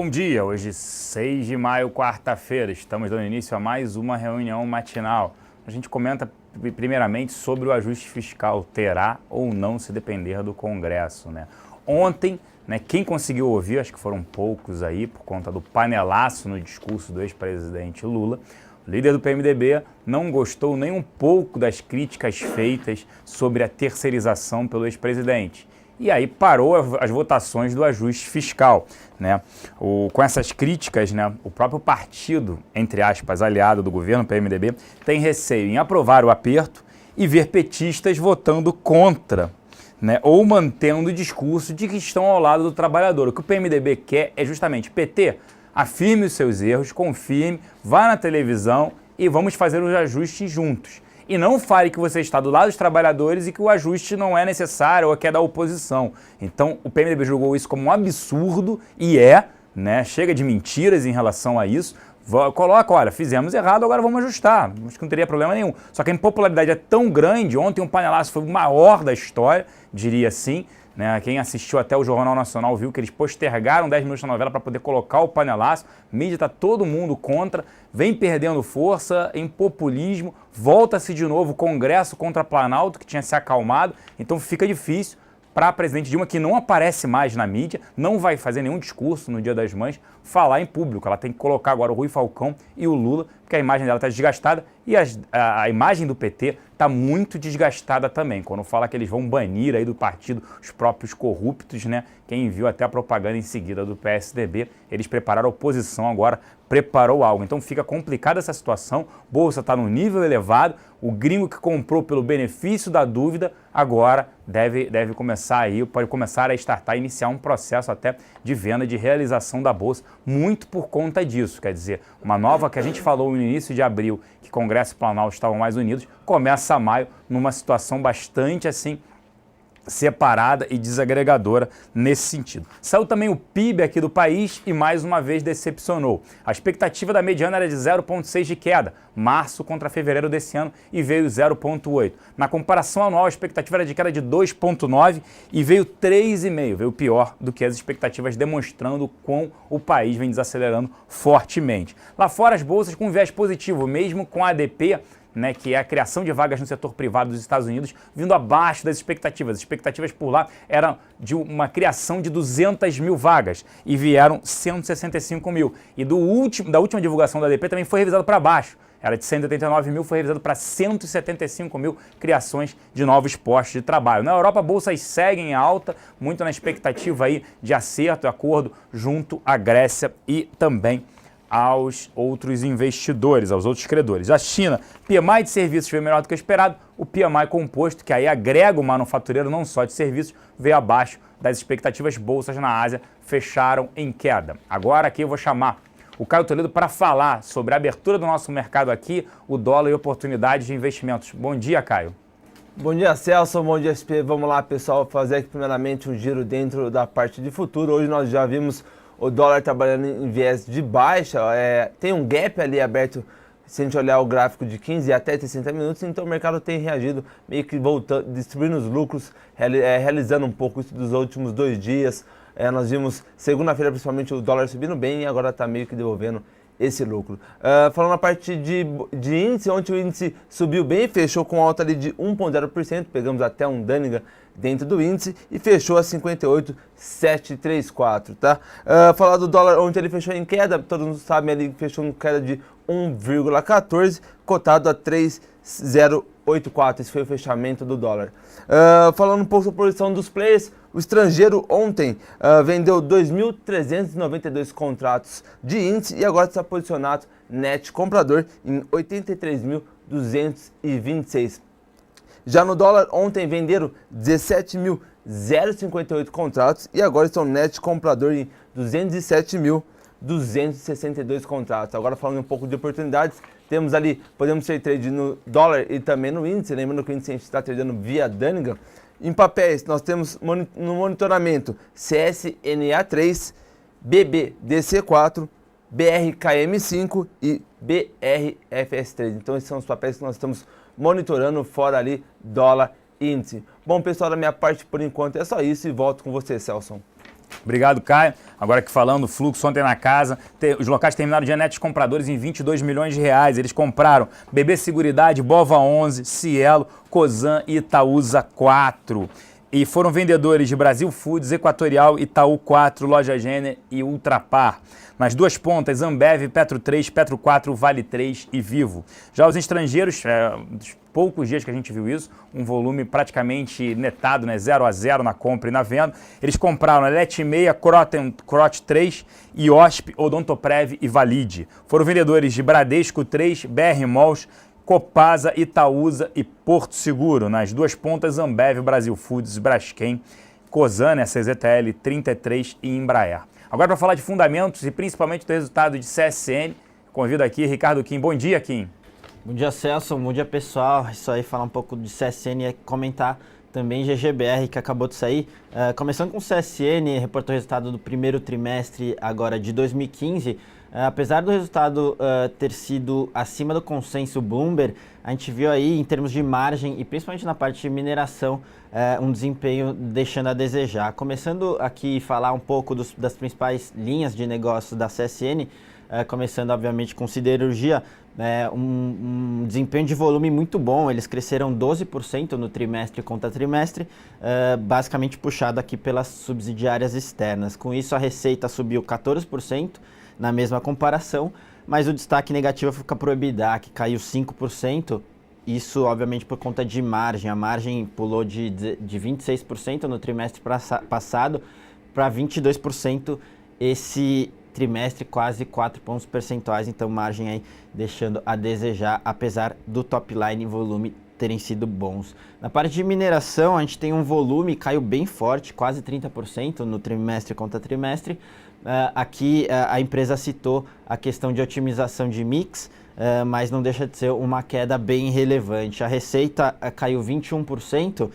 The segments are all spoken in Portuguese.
Bom dia, hoje 6 de maio, quarta-feira, estamos dando início a mais uma reunião matinal. A gente comenta primeiramente sobre o ajuste fiscal, terá ou não se depender do Congresso, né? Ontem, quem conseguiu ouvir, acho que foram poucos aí, por conta do panelaço no discurso do ex-presidente Lula, o líder do PMDB não gostou nem um pouco das críticas feitas sobre a terceirização pelo ex-presidente. E aí parou as votações do ajuste fiscal, né? Com essas críticas, o próprio partido, entre aspas, aliado do governo, PMDB, tem receio em aprovar o aperto e ver petistas votando contra, ou mantendo o discurso de que estão ao lado do trabalhador. O que o PMDB quer é justamente, PT, afirme os seus erros, confirme, vá na televisão e vamos fazer os ajustes juntos. E não fale que você está do lado dos trabalhadores e que o ajuste não é necessário ou que é da oposição. Então, o PMDB julgou isso como um absurdo e chega de mentiras em relação a isso. Coloca, olha, fizemos errado, agora vamos ajustar. Acho que não teria problema nenhum. Só que a impopularidade é tão grande, ontem um panelaço foi o maior da história, diria assim. Quem assistiu até o Jornal Nacional viu que eles postergaram 10 minutos da novela para poder colocar o panelaço. Mídia está todo mundo contra, vem perdendo força em populismo, volta-se de novo o Congresso contra Planalto, que tinha se acalmado, então fica difícil para a presidente Dilma, que não aparece mais na mídia, não vai fazer nenhum discurso no Dia das Mães, falar em público. Ela tem que colocar agora o Rui Falcão e o Lula, porque a imagem dela está desgastada e a imagem do PT está muito desgastada também. Quando fala que eles vão banir aí do partido os próprios corruptos, Quem viu até a propaganda em seguida do PSDB, eles prepararam a oposição agora, preparou algo. Então fica complicada essa situação, Bolsa está num nível elevado, o gringo que comprou pelo benefício da dúvida, agora deve começar aí, pode começar a startar, iniciar um processo até de venda, de realização da Bolsa, muito por conta disso. Quer dizer, uma nova que a gente falou no início de abril, que Congresso e Planalto estavam mais unidos, começa a maio numa situação bastante assim, separada e desagregadora nesse sentido. Saiu também o PIB aqui do país e mais uma vez decepcionou. A expectativa da mediana era de 0,6 de queda, março contra fevereiro desse ano, e veio 0,8. Na comparação anual, a expectativa era de queda de 2,9 e veio 3,5, veio pior do que as expectativas, demonstrando quão o país vem desacelerando fortemente. Lá fora, as bolsas com viés positivo, mesmo com a ADP, que é a criação de vagas no setor privado dos Estados Unidos, vindo abaixo das expectativas. As expectativas por lá eram de uma criação de 200 mil vagas e vieram 165 mil. E da última divulgação da ADP também foi revisado para baixo. Era de 189 mil, foi revisado para 175 mil criações de novos postos de trabalho. Na Europa, bolsas seguem em alta, muito na expectativa aí de acerto e acordo junto à Grécia e também aos outros investidores, aos outros credores. A China, PMI de serviços veio melhor do que o esperado, o PMI composto, que aí agrega o manufatureiro não só de serviços, veio abaixo das expectativas. Bolsas na Ásia fecharam em queda. Agora aqui eu vou chamar o Caio Toledo para falar sobre a abertura do nosso mercado aqui, o dólar e oportunidades de investimentos. Bom dia, Caio. Bom dia, Celso. Bom dia, SP. Vamos lá, pessoal, fazer aqui primeiramente um giro dentro da parte de futuro. Hoje nós já vimos o dólar trabalhando em viés de baixa, tem um gap ali aberto, se a gente olhar o gráfico de 15 até 60 minutos, então o mercado tem reagido, meio que voltando, distribuindo os lucros, realizando um pouco isso dos últimos 2 dias. Nós vimos segunda-feira principalmente o dólar subindo bem e agora está meio que devolvendo esse lucro. Falando na parte de índice, ontem o índice subiu bem, fechou com alta ali de 1,0%, pegamos até um Dunningham dentro do índice e fechou a 58,734, tá? Falar do dólar, ontem ele fechou em queda, todos mundo sabem, ele fechou em queda de 1,14, cotado a 3,084, esse foi o fechamento do dólar. Falando um pouco sobre a posição dos players, o estrangeiro ontem vendeu 2.392 contratos de índice e agora está posicionado net comprador em 83.226. Já no dólar, ontem venderam 17.058 contratos e agora estão net comprador em 207.262 contratos. Agora falando um pouco de oportunidades, temos ali, podemos ter trade no dólar e também no índice, lembrando que o índice a gente está tradando via Dunningham. Em papéis, nós temos no monitoramento CSNA3, BBDC4, BRKM5 e BRFS3. Então esses são os papéis que nós estamos monitorando fora ali dólar índice. Bom, pessoal, da minha parte por enquanto é só isso e volto com você, Celso. Obrigado, Caio. Agora aqui falando, fluxo ontem na casa, os locais terminaram de dia netos compradores em 22 milhões de reais. Eles compraram BB Seguridade, Bova 11, Cielo, Cosan e Itaúsa 4. E foram vendedores de Brasil Foods, Equatorial, Itaú 4, Loja Gêner e Ultrapar. Nas duas pontas, Ambev, Petro 3, Petro 4, Vale 3 e Vivo. Já os estrangeiros, dos poucos dias que a gente viu isso, um volume praticamente netado, né, 0-0 na compra e na venda. Eles compraram Elete 6, Crote 3, IOSP, Odontoprev e Valide. Foram vendedores de Bradesco 3, BR Malls, Copasa, Itaúsa e Porto Seguro. Nas duas pontas, Ambev, Brasil Foods, Braskem, Cosan, CZTL, 33 e Embraer. Agora para falar de fundamentos e principalmente do resultado de CSN, convido aqui Ricardo Kim. Bom dia, Kim. Bom dia, Celso. Bom dia, pessoal. Isso aí, falar um pouco de CSN e comentar também GGBR, que acabou de sair. Começando com o CSN, reportou o resultado do primeiro trimestre agora de 2015. Apesar do resultado ter sido acima do consenso Bloomberg, a gente viu aí em termos de margem e principalmente na parte de mineração um desempenho deixando a desejar. Começando aqui falar um pouco das principais linhas de negócio da CSN, começando obviamente com siderurgia, um desempenho de volume muito bom. Eles cresceram 12% no trimestre contra trimestre, basicamente puxado aqui pelas subsidiárias externas. Com isso a receita subiu 14%, na mesma comparação, mas o destaque negativo fica para o EBITDA, que caiu 5%, isso obviamente por conta de margem. A margem pulou de 26% no trimestre passado para 22% esse trimestre, quase 4 pontos percentuais, então margem aí deixando a desejar, apesar do top line e volume terem sido bons. Na parte de mineração, a gente tem um volume, caiu bem forte, quase 30% no trimestre contra trimestre. Aqui a empresa citou a questão de otimização de mix, mas não deixa de ser uma queda bem relevante. A receita caiu 21%.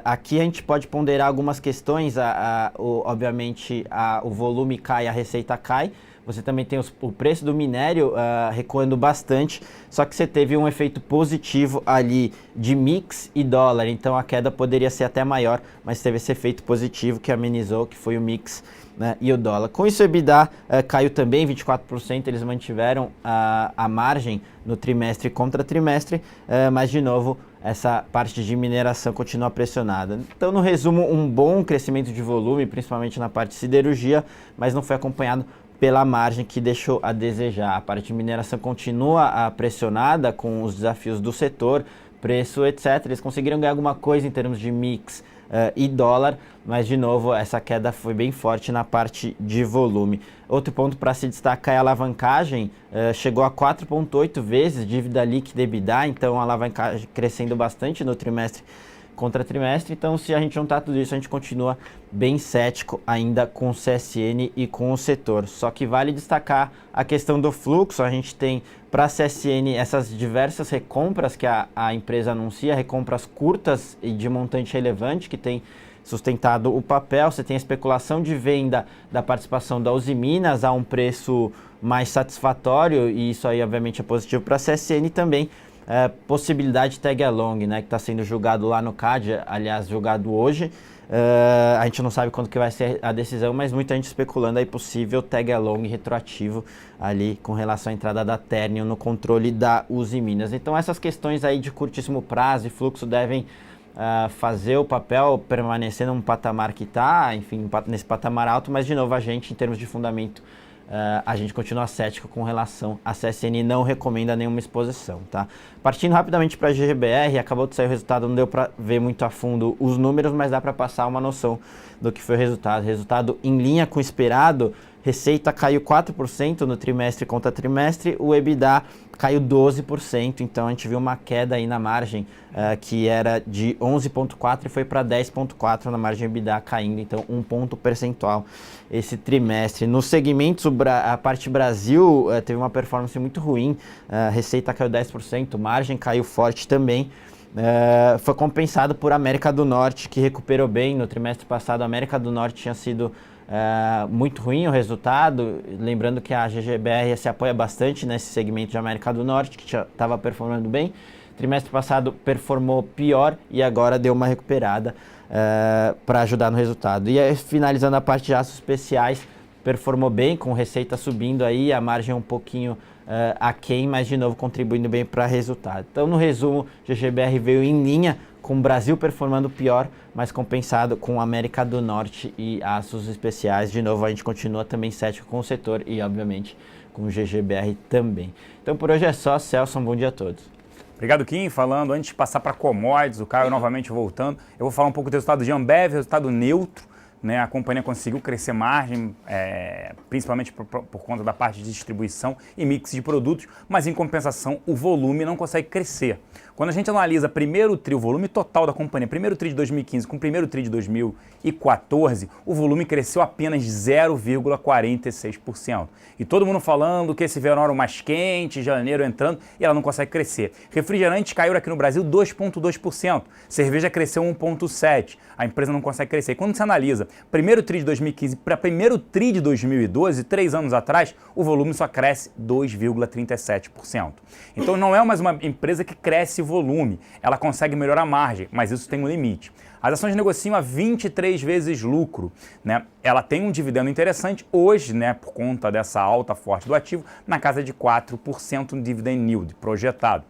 Aqui a gente pode ponderar algumas questões, obviamente o volume cai, a receita cai. Você também tem o preço do minério recuando bastante, só que você teve um efeito positivo ali de mix e dólar, então a queda poderia ser até maior, mas teve esse efeito positivo que amenizou, que foi o mix, né, e o dólar. Com isso o EBITDA caiu também 24%, eles mantiveram a margem no trimestre contra trimestre, mas de novo essa parte de mineração continua pressionada. Então, no resumo, um bom crescimento de volume, principalmente na parte de siderurgia, mas não foi acompanhado pela margem, que deixou a desejar. A parte de mineração continua pressionada com os desafios do setor, preço, etc. Eles conseguiram ganhar alguma coisa em termos de mix e dólar, mas de novo essa queda foi bem forte na parte de volume. Outro ponto para se destacar é a alavancagem, chegou a 4,8 vezes dívida líquida EBITDA, então a alavancagem crescendo bastante no trimestre contra trimestre. Então, se a gente juntar tudo isso, a gente continua bem cético ainda com o CSN e com o setor. Só que vale destacar a questão do fluxo. A gente tem para a CSN essas diversas recompras que a empresa anuncia, recompras curtas e de montante relevante que tem sustentado o papel. Você tem a especulação de venda da participação da Usiminas a um preço mais satisfatório, e isso aí obviamente é positivo para a CSN. E também possibilidade de tag along, né, que está sendo julgado lá no CAD, aliás, julgado hoje. A gente não sabe quando que vai ser a decisão, mas muita gente especulando aí possível tag along retroativo ali com relação à entrada da Ternium no controle da Usiminas. Então essas questões aí de curtíssimo prazo e fluxo devem fazer o papel permanecer num patamar que está, enfim, nesse patamar alto, mas de novo a gente, em termos de fundamento, a gente continua cético com relação a CSN, não recomenda nenhuma exposição, tá? Partindo rapidamente para a GGBR, acabou de sair o resultado, não deu para ver muito a fundo os números, mas dá para passar uma noção do que foi o resultado. Resultado em linha com o esperado, receita caiu 4% no trimestre contra trimestre, o EBITDA caiu 12%, então a gente viu uma queda aí na margem que era de 11,4% e foi para 10,4% na margem EBITDA caindo, então 1 ponto percentual esse trimestre. Nos segmentos, a parte Brasil teve uma performance muito ruim, receita caiu 10%, margem caiu forte também. Foi compensado por América do Norte, que recuperou bem. No trimestre passado, a América do Norte tinha sido muito ruim o resultado, lembrando que a GGBR se apoia bastante nesse segmento de América do Norte, que estava performando bem. Trimestre passado performou pior e agora deu uma recuperada. para ajudar no resultado. E aí, finalizando a parte de aços especiais, performou bem, com receita subindo aí, a margem um pouquinho aquém, mas de novo contribuindo bem para o resultado. Então, no resumo, GGBR veio em linha, com o Brasil performando pior, mas compensado com a América do Norte e aços especiais. De novo, a gente continua também cético com o setor e, obviamente, com o GGBR também. Então, por hoje é só. Celso, um bom dia a todos. Obrigado, Kim. Falando, antes de passar para commodities, o Caio novamente voltando, eu vou falar um pouco do resultado de Ambev, resultado neutro. Né, a companhia conseguiu crescer margem, principalmente por conta da parte de distribuição e mix de produtos, mas em compensação o volume não consegue crescer. Quando a gente analisa primeiro tri, o volume total da companhia, primeiro tri de 2015 com primeiro tri de 2014, o volume cresceu apenas 0,46%. E todo mundo falando que esse verão era o mais quente, janeiro entrando, e ela não consegue crescer. Refrigerantes caíram aqui no Brasil 2,2%, cerveja cresceu 1,7%, a empresa não consegue crescer. E quando você analisa primeiro tri de 2015 para primeiro tri de 2012, 3 anos atrás, o volume só cresce 2,37%. Então não é mais uma empresa que cresce volume, ela consegue melhorar a margem, mas isso tem um limite. As ações negociam a 23 vezes lucro, né? Ela tem um dividendo interessante hoje, né, por conta dessa alta forte do ativo, na casa de 4% no dividend yield projetado.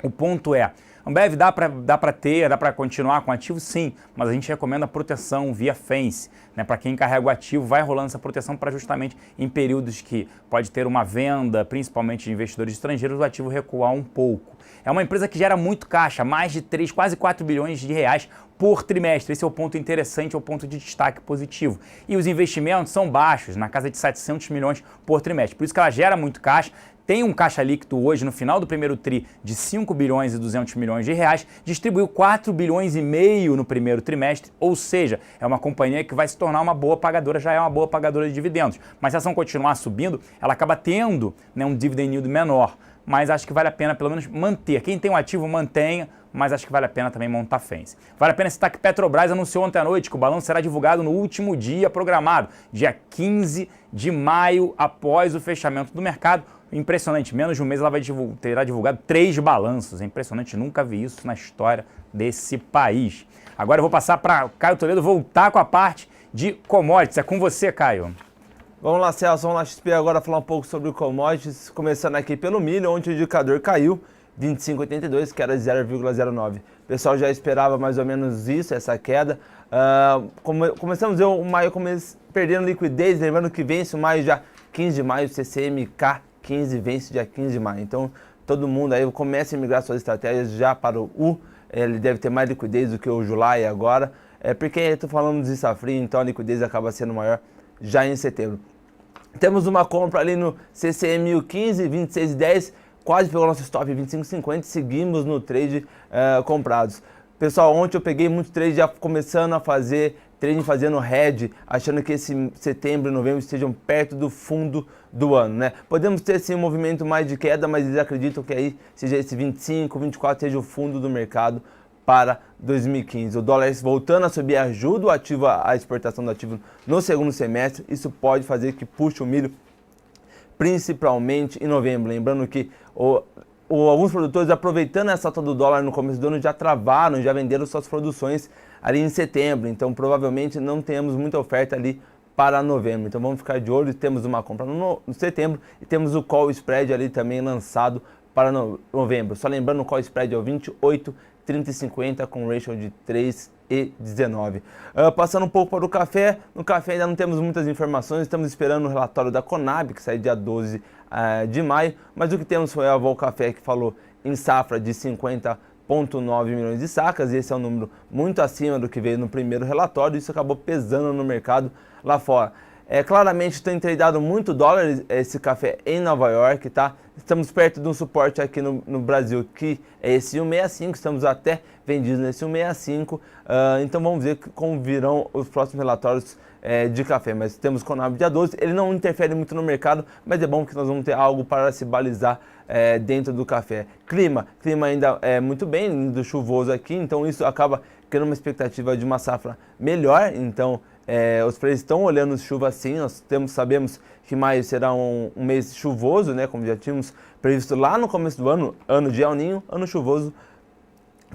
O ponto é, Ambev dá para continuar com o ativo? Sim, mas a gente recomenda a proteção via fence. Né? Para quem carrega o ativo, vai rolando essa proteção para justamente em períodos que pode ter uma venda, principalmente de investidores estrangeiros, o ativo recuar um pouco. É uma empresa que gera muito caixa, mais de 3, quase 4 bilhões de reais por trimestre. Esse é o ponto interessante, é o ponto de destaque positivo. E os investimentos são baixos, na casa de 700 milhões por trimestre. Por isso que ela gera muito caixa. Tem um caixa líquido hoje, no final do primeiro tri, de 5 bilhões e 200 milhões de reais, distribuiu 4 bilhões e meio no primeiro trimestre, ou seja, é uma companhia que vai se tornar uma boa pagadora, já é uma boa pagadora de dividendos. Mas se a ação continuar subindo, ela acaba tendo, né, um dividend yield menor. Mas acho que vale a pena pelo menos manter. Quem tem um ativo, mantenha, mas acho que vale a pena também montar fence. Vale a pena citar que Petrobras anunciou ontem à noite que o balanço será divulgado no último dia programado, dia 15 de maio, após o fechamento do mercado. Impressionante, menos de um mês ela terá divulgado 3 balanços. É impressionante, nunca vi isso na história desse país. Agora eu vou passar para Caio Toledo voltar com a parte de commodities. É com você, Caio. Vamos lá, Celso, vamos lá, XP, agora falar um pouco sobre o commodities, começando aqui pelo milho, onde o indicador caiu, 25,82, que era 0,09. O pessoal já esperava mais ou menos isso, essa queda. Começamos a ver o maio perdendo liquidez, lembrando que vence o maio já 15 de maio, CCMK 15 vence dia 15 de maio. Então, todo mundo aí começa a migrar suas estratégias já para o U, ele deve ter mais liquidez do que o July agora, porque eu estou falando de safrinha, então a liquidez acaba sendo maior já em setembro. Temos uma compra ali no CCMU 15, 26,10, quase pegou nosso stop 25,50, seguimos no trade comprados. Pessoal, ontem eu peguei muito trade já começando a fazer trading fazendo hedge, achando que esse setembro e novembro estejam perto do fundo do ano, né? Podemos ter sim um movimento mais de queda, mas eles acreditam que aí seja esse 25, 24 seja o fundo do mercado para 2015. O dólar voltando a subir ajuda o ativo, a exportação do ativo no segundo semestre. Isso pode fazer que puxe o milho, principalmente em novembro. Lembrando que alguns produtores, aproveitando essa alta do dólar no começo do ano, já travaram, já venderam suas produções ali em setembro. Então, provavelmente não temos muita oferta ali para novembro. Então, vamos ficar de olho. Temos uma compra no setembro e temos o call spread ali também lançado para novembro. Só lembrando, o call spread é o 28, 30 e 50 com ratio de 3,19. Passando um pouco para o café, no café ainda não temos muitas informações, estamos esperando o relatório da Conab, que sai dia 12 de maio, mas o que temos foi a Volcafé, que falou em safra de 50,9 milhões de sacas, e esse é um número muito acima do que veio no primeiro relatório, e isso acabou pesando no mercado lá fora. Claramente tem tradeado muito dólar esse café em Nova York, tá? Estamos perto de um suporte aqui no Brasil, que é esse 165, estamos até vendidos nesse 165, então vamos ver como virão os próximos relatórios de café. Mas temos Conab dia 12, ele não interfere muito no mercado, mas é bom que nós vamos ter algo para se balizar dentro do café. Clima ainda é muito bem, do chuvoso aqui, então isso acaba criando uma expectativa de uma safra melhor, então os preços estão olhando chuva sim, nós sabemos que maio será um mês chuvoso, né, como já tínhamos previsto lá no começo do ano, ano de El Niño, ano chuvoso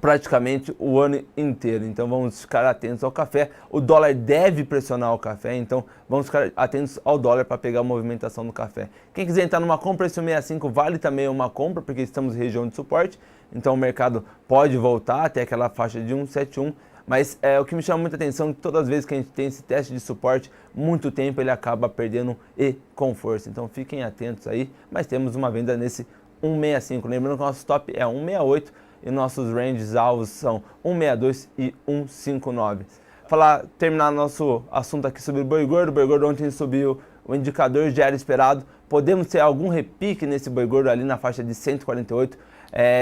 praticamente o ano inteiro. Então vamos ficar atentos ao café. O dólar deve pressionar o café, então vamos ficar atentos ao dólar para pegar a movimentação do café. Quem quiser entrar numa compra, esse 165 vale também uma compra, porque estamos em região de suporte, então o mercado pode voltar até aquela faixa de 171, mas o que me chama muita atenção é que todas as vezes que a gente tem esse teste de suporte, muito tempo ele acaba perdendo e com força. Então fiquem atentos aí, mas temos uma venda nesse 165. Lembrando que o nosso top é 168 e nossos ranges alvos são 162 e 159. Terminar nosso assunto aqui sobre o boi gordo. O boi gordo ontem subiu o indicador diário esperado. Podemos ter algum repique nesse boi gordo ali na faixa de 148.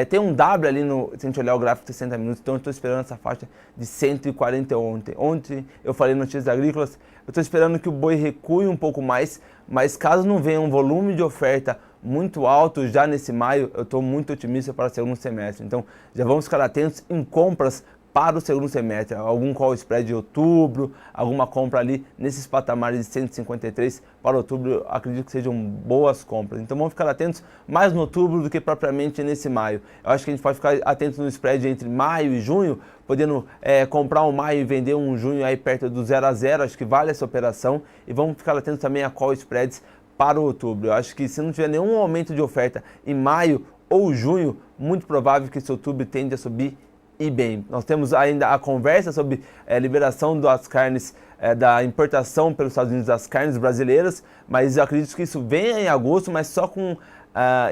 Tem um W ali, se a gente olhar o gráfico de 60 minutos, então eu estou esperando essa faixa de 140 ontem. Ontem eu falei notícias agrícolas, eu estou esperando que o boi recue um pouco mais, mas caso não venha um volume de oferta muito alto já nesse maio, eu estou muito otimista para o segundo semestre. Então já vamos ficar atentos em compras para o segundo semestre, algum call spread de outubro, alguma compra ali nesses patamares de 153 para outubro, acredito que sejam boas compras. Então vamos ficar atentos mais no outubro do que propriamente nesse maio. Eu acho que a gente pode ficar atento no spread entre maio e junho, podendo comprar um maio e vender um junho aí perto do 0 a 0, acho que vale essa operação. E vamos ficar atentos também a call spreads para o outubro. Eu acho que se não tiver nenhum aumento de oferta em maio ou junho, muito provável que esse outubro tende a subir e bem. Nós temos ainda a conversa sobre liberação das carnes, da importação pelos Estados Unidos das carnes brasileiras, mas eu acredito que isso venha em agosto, mas só com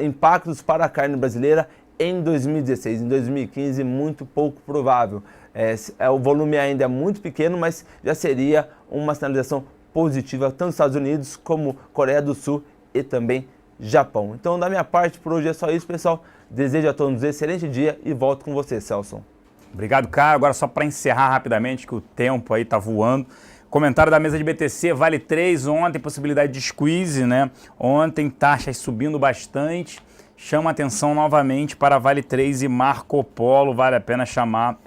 impactos para a carne brasileira em 2016. Em 2015, muito pouco provável. O volume ainda é muito pequeno, mas já seria uma sinalização positiva tanto nos Estados Unidos como Coreia do Sul e também Japão. Então, da minha parte, por hoje é só isso, pessoal. Desejo a todos um excelente dia e volto com você, Celso. Obrigado, cara. Agora só para encerrar rapidamente, que o tempo aí tá voando. Comentário da mesa de BTC, Vale 3, ontem possibilidade de squeeze, né? Ontem taxas subindo bastante. Chama atenção novamente para Vale 3 e Marco Polo, vale a pena chamar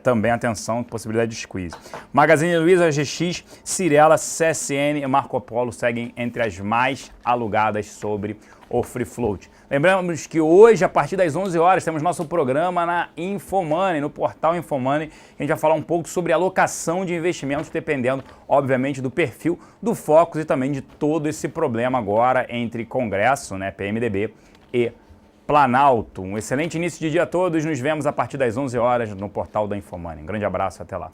também atenção, possibilidade de squeeze. Magazine Luiza, GX, Cyrela, CSN e Marco Polo seguem entre as mais alugadas sobre o Free Float. Lembramos que hoje, a partir das 11 horas, temos nosso programa na Infomoney, no portal Infomoney. A gente vai falar um pouco sobre alocação de investimentos, dependendo, obviamente, do perfil do Focus e também de todo esse problema agora entre Congresso, né, PMDB e Planalto. Um excelente início de dia a todos. Nos vemos a partir das 11 horas no portal da Infomoney. Um grande abraço, até lá.